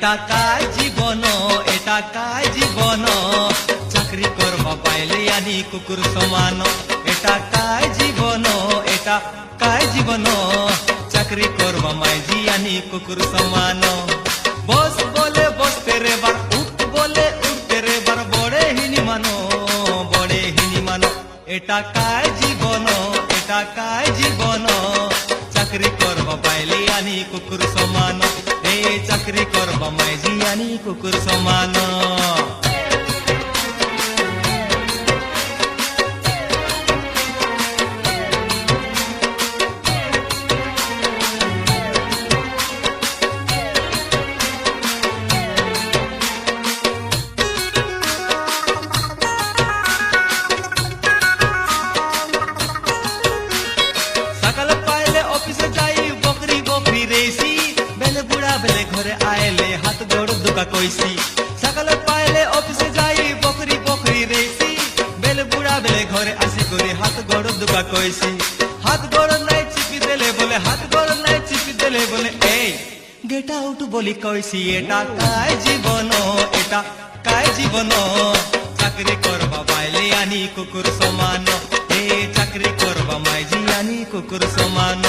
এটা কার জীবন, এটা কার জীবন, চাকরি করবা পাইলে আনি কুকুর সমান। এটা কার জীবন, এটা কার জীবন, চাকরি করবা মাইজি আনি কুকুর সমান। বস বলে বসতে রে বার, উঠ বলে উঠতে রে বার, বড়ে হিনি মানো, বড়ে হিনি মানো। এটা কার জীবন, এটা কার জীবন, চাকরি করবা পাইলে আনি কুকুর সমান। এ চাকরি করবা মাইজি আনি কুকুর সমান। সকালে পাইলে অফিসে যাই বকরি বকরি রেসি, বেলে বুড়া বেলে ঘরে আইলে হাত গোড় দুকা কইসি। সকালে পাইলে অফিসে যাই বকরি বকরি রেসি, বেলে বুড়া বেলে ঘরে আসি করে হাত গোড় দুকা কইসি। হাত গোড় নাই চিপি দেলে বলে, হাত গোড় নাই চিপি দেলে বলে, এই গেট আউট বলি কইসি। এটা কার জীবন, এটা কার জীবন, চাকরি করবা পাইলে আনি কুকুর সমান। এ চাকরি করবা মাইজি আনি কুকুর সমান।